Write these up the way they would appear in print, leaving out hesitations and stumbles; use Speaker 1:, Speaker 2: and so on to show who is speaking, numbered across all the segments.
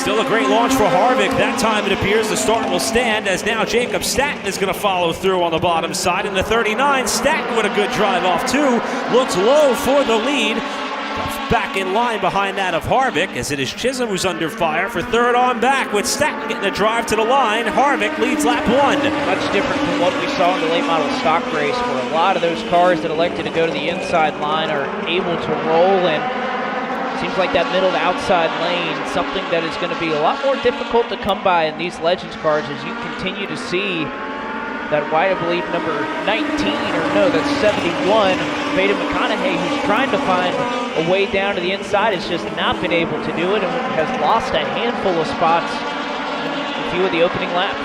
Speaker 1: Still a great launch for Harvick. That time it appears the start will stand, as now Jacob Staton is going to follow through on the bottom side. In the 39, Staton with a good drive off too. Looks low for the lead. Back in line behind that of Harvick, as it is Chisholm who's under fire for third on back, with Staton getting a drive to the line. Harvick leads lap 1.
Speaker 2: Much different from what we saw in the late model stock race, where a lot of those cars that elected to go to the inside line are able to roll, and it seems like that middle to outside lane, something that is going to be a lot more difficult to come by in these Legends cars, as you continue to see that white, I believe, number 19, or no, that's 71, Veda McConaughey, who's trying to find a way down to the inside, has just not been able to do it and has lost a handful of spots in a few of the opening laps.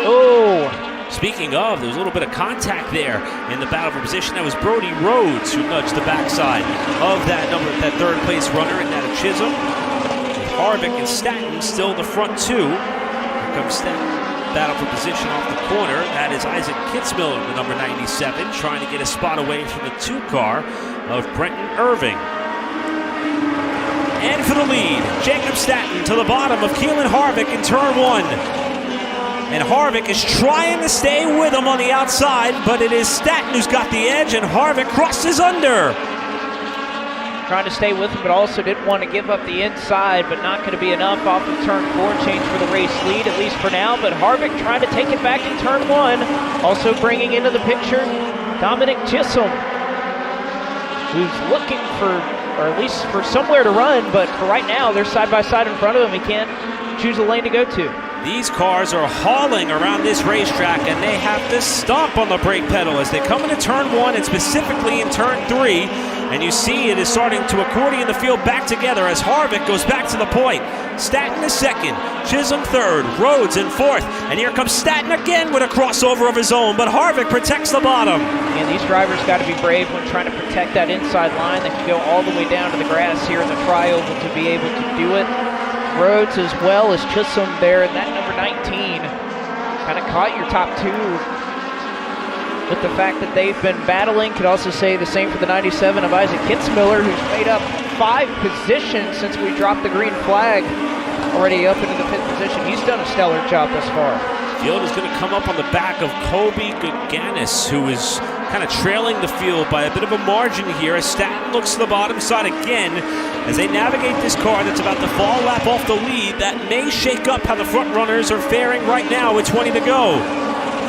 Speaker 2: Oh!
Speaker 1: Speaking of, there was a little bit of contact there in the battle for position. That was Brody Rhodes who nudged the backside of that third place runner, and that of Chisholm. With Harvick and Staton still the front two. Here comes Staton. Battle for position off the corner. That is Isaac Kitzmiller, the number 97, trying to get a spot away from the 2 car of Brenton Irving. And for the lead, Jacob Staton to the bottom of Keelan Harvick in turn 1. And Harvick is trying to stay with him on the outside, but it is Staton who's got the edge, and Harvick crosses under.
Speaker 2: Trying to stay with him, but also didn't want to give up the inside, but not going to be enough off of turn 4 change for the race lead, at least for now. But Harvick trying to take it back in turn 1. Also bringing into the picture Dominic Chisholm, who's looking for, or at least for somewhere to run, but for right now, they're side by side in front of him. He can't choose a lane to go to.
Speaker 1: These cars are hauling around this racetrack, and they have to stomp on the brake pedal as they come into turn 1 and specifically in turn 3. And you see it is starting to accordion the field back together as Harvick goes back to the point. Staton is second, Chisholm third, Rhodes in fourth, and here comes Staton again with a crossover of his own, but Harvick protects the bottom.
Speaker 2: And these drivers got to be brave when trying to protect that inside line. They can go all the way down to the grass here in the trioval to be able to do it. Rhodes as well as Chisholm there, and that number 19 kind of caught your top 2 with the fact that they've been battling. Could also say the same for the 97 of Isaac Kitzmiller, who's made up 5 positions since we dropped the green flag, already up into the 5th position. He's done a stellar job thus far.
Speaker 1: Field is going to come up on the back of Kobe Gaganis, who is kind of trailing the field by a bit of a margin here as Staton looks to the bottom side again as they navigate this car that's about to fall lap off the lead. That may shake up how the front runners are faring right now with 20 to go.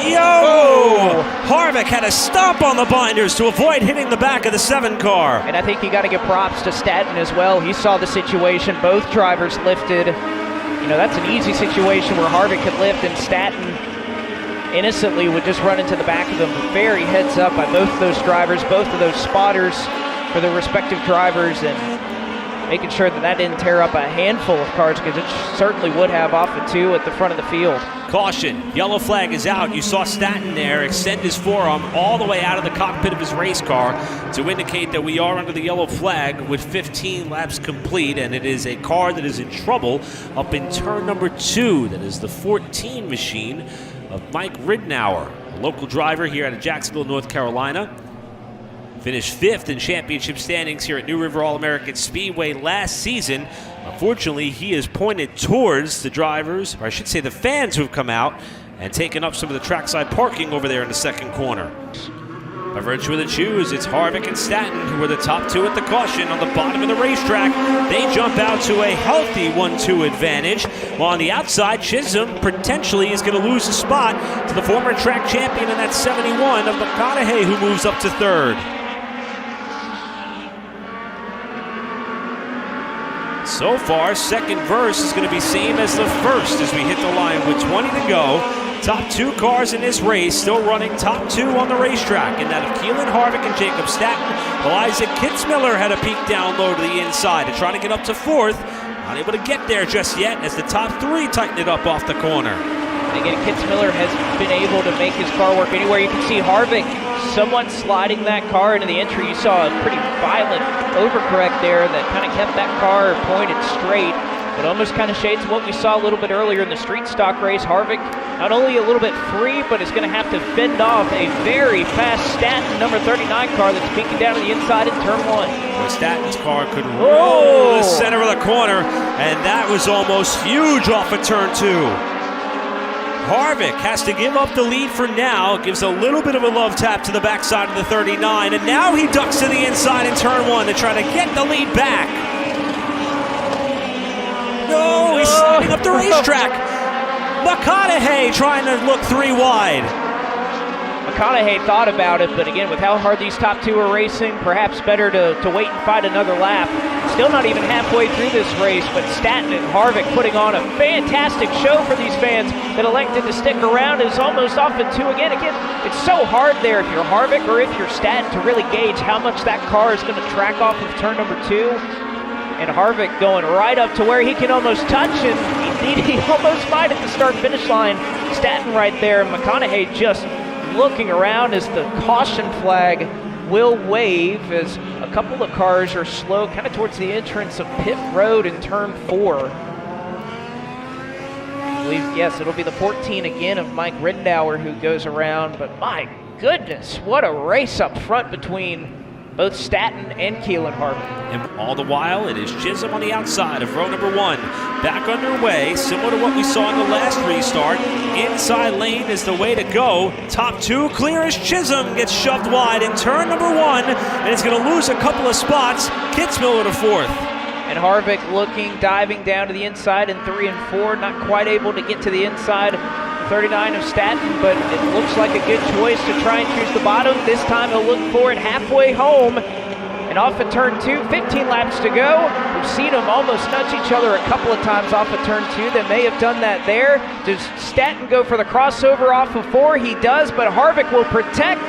Speaker 1: Yo! Oh. Harvick had to stomp on the binders to avoid hitting the back of the 7 car.
Speaker 2: And I think you got to give props to Staton as well. He saw the situation. Both drivers lifted. You know, that's an easy situation where Harvick could lift and Staton innocently would just run into the back of them. Very heads up by both of those drivers, both of those spotters for their respective drivers, and making sure that that didn't tear up a handful of cars, because it certainly would have off the 2 at the front of the field.
Speaker 1: Caution, yellow flag is out. You saw Staton there extend his forearm all the way out of the cockpit of his race car to indicate that we are under the yellow flag with 15 laps complete, and it is a car that is in trouble up in turn number 2. That is the 14 machine of Mike Ridnour, a local driver here out of Jacksonville, North Carolina. Finished 5th in championship standings here at New River All-American Speedway last season. Unfortunately, he is pointed towards the drivers, or I should say the fans who have come out and taken up some of the trackside parking over there in the second corner. By virtue of the choose, it's Harvick and Staton who are the top 2 at the caution on the bottom of the racetrack. They jump out to a healthy 1-2 advantage, while on the outside, Chisholm potentially is going to lose a spot to the former track champion in that 71 of McConaughey, who moves up to 3rd. So far, second verse is going to be same as the first as we hit the line with 20 to go. Top 2 cars in this race still running top 2 on the racetrack, and that of Keelan Harvick and Jacob Staton. Well, Isaac Kitzmiller had a peek down low to the inside to try to get up to 4th. Not able to get there just yet as the top 3 tighten it up off the corner.
Speaker 2: And again, Kitzmiller has been able to make his car work anywhere. You can see Harvick somewhat sliding that car into the entry. You saw a pretty violent overcorrect there that kind of kept that car pointed straight. It almost kind of shades what we saw a little bit earlier in the street stock race. Harvick not only a little bit free, but is going to have to fend off a very fast Staton number 39 car that's peeking down to the inside in turn 1.
Speaker 1: Well, Staton's car could roll the center of the corner And that was almost huge off of turn 2. Harvick has to give up the lead for now. Gives a little bit of a love tap to the backside of the 39. And now he ducks to the inside in turn 1 to try to get the lead back. No, he's sliding up the racetrack. McConaughey trying to look 3 wide.
Speaker 2: McConaughey thought about it, but again, with how hard these top 2 are racing, perhaps better to wait and find another lap. Still not even halfway through this race, but Staton and Harvick putting on a fantastic show for these fans that elected to stick around. Is almost off in 2 again. Again, it's so hard there if you're Harvick or if you're Staton to really gauge how much that car is going to track off of turn number 2. And Harvick going right up to where he can almost touch, and he almost might at the start-finish line. Staton right there, McConaughey just looking around as the caution flag will wave as a couple of cars are slow kind of towards the entrance of pit road in turn 4. I believe, yes, it'll be the 14 again of Mike Ridenour who goes around, but my goodness, what a race up front between both Staton and Keelan Harvick.
Speaker 1: And all the while, it is Chisholm on the outside of row number 1. Back underway, similar to what we saw in the last restart. Inside lane is the way to go. Top 2 clear as Chisholm gets shoved wide in turn number 1, and it's going to lose a couple of spots. Kitzmiller to 4th.
Speaker 2: And Harvick looking, diving down to the inside in 3 and 4, not quite able to get to the inside 39 of Staton, but it looks like a good choice to try and choose the bottom. This time he'll look for it halfway home. And off of turn 2, 15 laps to go. We've seen them almost nudge each other a couple of times off of turn 2. They may have done that there. Does Staton go for the crossover off of 4? He does, but Harvick will protect.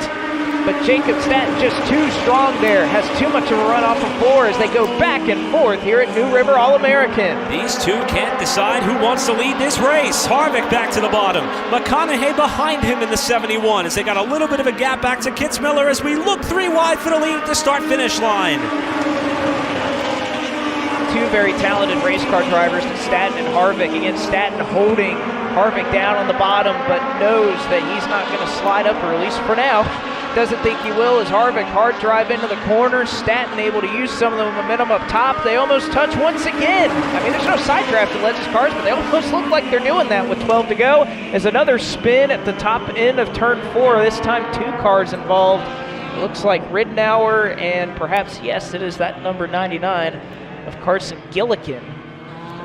Speaker 2: But Jacob Staton just too strong there. Has too much of a run off of 4 as they go back and forth here at New River All-American.
Speaker 1: These two can't decide who wants to lead this race. Harvick back to the bottom. McConaughey behind him in the 71 as they got a little bit of a gap back to Kitzmiller as we look 3 wide for the lead at the start-finish line.
Speaker 2: 2 very talented race car drivers, Staton and Harvick. Again, Staton holding Harvick down on the bottom, but knows that he's not going to slide up, or at least for now. Doesn't think he will as Harvick hard drive into the corner. Staton able to use some of the momentum up top. They almost touch once again. I mean, there's no side draft in Legends cars, but they almost look like they're doing that with 12 to go. As another spin at the top end of turn 4. This time 2 cars involved. It looks like Ridenour and perhaps, yes, it is that number 99 of Carson Gillikin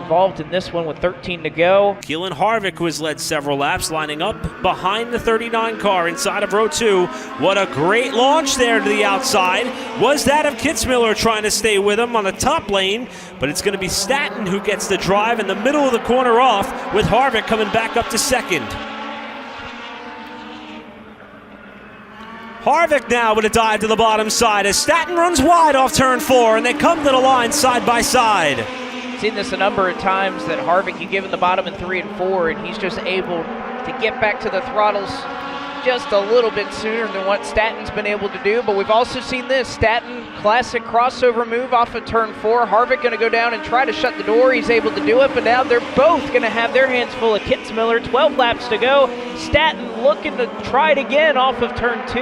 Speaker 2: involved in this one with 13 to go.
Speaker 1: Keelan Harvick was led several laps, lining up behind the 39 car inside of row 2. What a great launch there to the outside. Was that of Kitzmiller trying to stay with him on the top lane, but it's going to be Staton who gets the drive in the middle of the corner off, with Harvick coming back up to second. Harvick now with a dive to the bottom side as Staton runs wide off turn 4, and they come to the line side by side.
Speaker 2: Seen this a number of times that Harvick, you give him the bottom in 3 and 4, and he's just able to get back to the throttles just a little bit sooner than what Staton's been able to do. But we've also seen this Staton classic crossover move off of turn 4. Harvick going to go down and try to shut the door. He's able to do it, but now they're both going to have their hands full of Kitzmiller. 12 laps to go. Staton looking to try it again off of turn 2.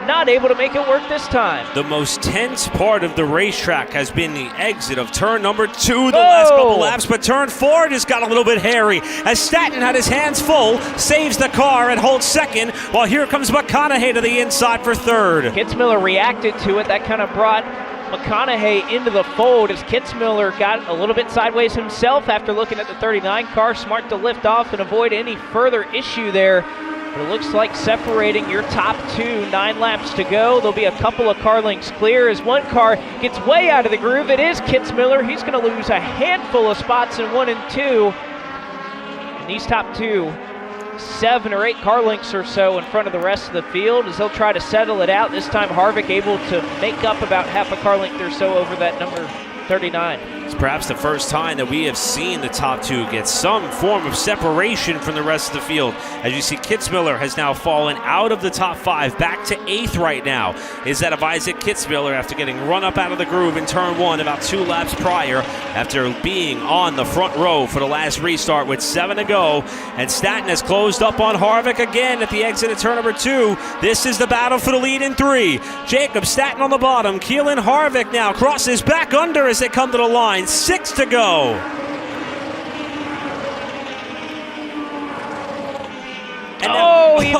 Speaker 2: Not able to make it work this time.
Speaker 1: The most tense part of the racetrack has been the exit of turn number 2 the last couple laps, but turn 4 just got a little bit hairy as Staton had his hands full, saves the car and holds second, while here comes McConaughey to the inside for 3rd.
Speaker 2: Kitzmiller reacted to it. That kind of brought McConaughey into the fold as Kitzmiller got a little bit sideways himself after looking at the 39 car. Smart to lift off and avoid any further issue there. But it looks like separating your top 2, 9 laps to go. There'll be a couple of car lengths clear as one car gets way out of the groove. It is Kitzmiller. He's going to lose a handful of spots in 1 and 2. And these top 2, 7 or 8 car lengths or so in front of the rest of the field as they'll try to settle it out. This time Harvick able to make up about half a car length or so over that number 39.
Speaker 1: It's perhaps the first time that we have seen the top 2 get some form of separation from the rest of the field. As you see, Kitzmiller has now fallen out of the top 5, back to 8th right now. Is that of Isaac Kitzmiller after getting run up out of the groove in turn 1 about 2 laps prior, after being on the front row for the last restart with 7 to go. And Staton has closed up on Harvick again at the exit of turn number 2. This is the battle for the lead in 3. Jacob Staton on the bottom. Keelan Harvick now crosses back under as they come to the line. 6 to go.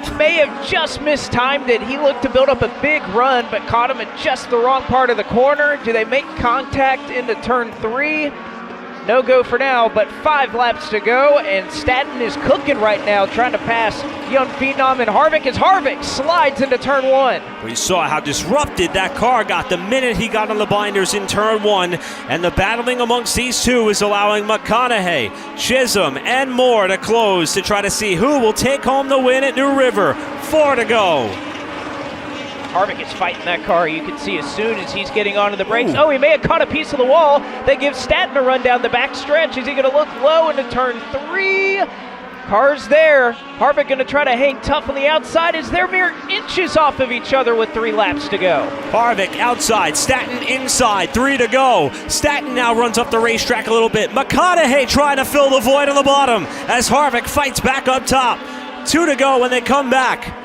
Speaker 2: he may have just mistimed it. He looked to build up a big run, but caught him at just the wrong part of the corner. Do they make contact into turn 3? No go for now, but 5 laps to go, and Staton is cooking right now, trying to pass young phenom and Harvick as Harvick slides into turn 1.
Speaker 1: We saw how disrupted that car got the minute he got on the binders in turn 1, and the battling amongst these two is allowing McConaughey, Chisholm, and Moore to close to try to see who will take home the win at New River. 4 to go.
Speaker 2: Harvick is fighting that car. You can see as soon as he's getting onto the brakes. Oh, he may have caught a piece of the wall. They give Staton a run down the back stretch. Is he going to look low into turn 3? Car's there. Harvick going to try to hang tough on the outside as they're mere inches off of each other with 3 laps to go.
Speaker 1: Harvick outside, Staton inside, 3 to go. Staton now runs up the racetrack a little bit. McConaughey trying to fill the void on the bottom as Harvick fights back up top. 2 to go when they come back.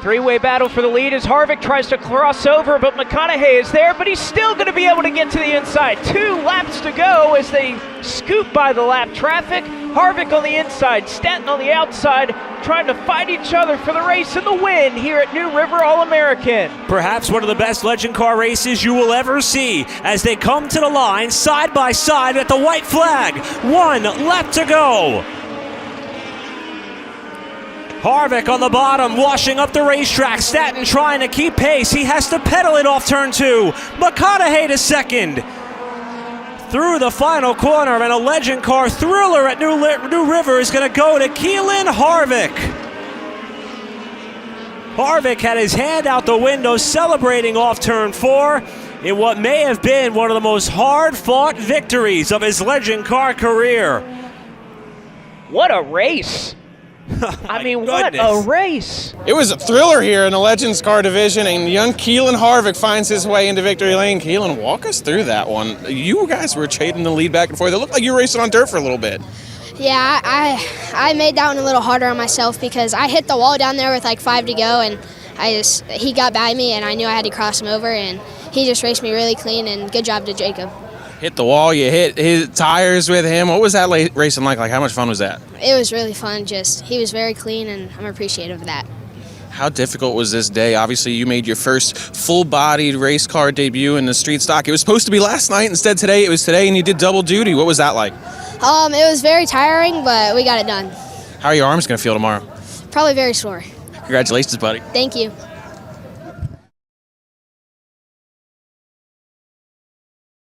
Speaker 2: 3-way battle for the lead as Harvick tries to cross over, but McConaughey is there, but he's still going to be able to get to the inside. 2 laps to go as they scoop by the lap traffic. Harvick on the inside, Staton on the outside, trying to fight each other for the race and the win here at New River All-American.
Speaker 1: Perhaps one of the best legend car races you will ever see as they come to the line side by side at the white flag. 1 lap to go. Harvick on the bottom, washing up the racetrack. Staton trying to keep pace. He has to pedal it off turn 2. McConaughey to second. Through the final corner, and a legend car thriller at New River is going to go to Keelan Harvick. Harvick had his hand out the window celebrating off turn 4 in what may have been one of the most hard-fought victories of his legend car career.
Speaker 2: What a race. I mean, what a race.
Speaker 3: It was a thriller here in the Legends car division, and young Keelan Harvick finds his way into victory lane. Keelan, walk us through that one. You guys were trading the lead back and forth. It looked like you were racing on dirt for a little bit.
Speaker 4: Yeah, I made that one a little harder on myself because I hit the wall down there with like 5 to go, and he got by me, and I knew I had to cross him over, and he just raced me really clean, and good job to Jacob.
Speaker 3: Hit the wall, you hit his tires with him. What was that racing like? How much fun was that?
Speaker 4: It was really fun. He was very clean, and I'm appreciative of that.
Speaker 3: How difficult was this day? Obviously, you made your first full-bodied race car debut in the street stock. It was supposed to be last night. Instead, today, it was today, and you did double duty. What was that like?
Speaker 4: It was very tiring, but we got it done.
Speaker 3: How are your arms going to feel tomorrow?
Speaker 4: Probably very sore.
Speaker 3: Congratulations, buddy.
Speaker 4: Thank you.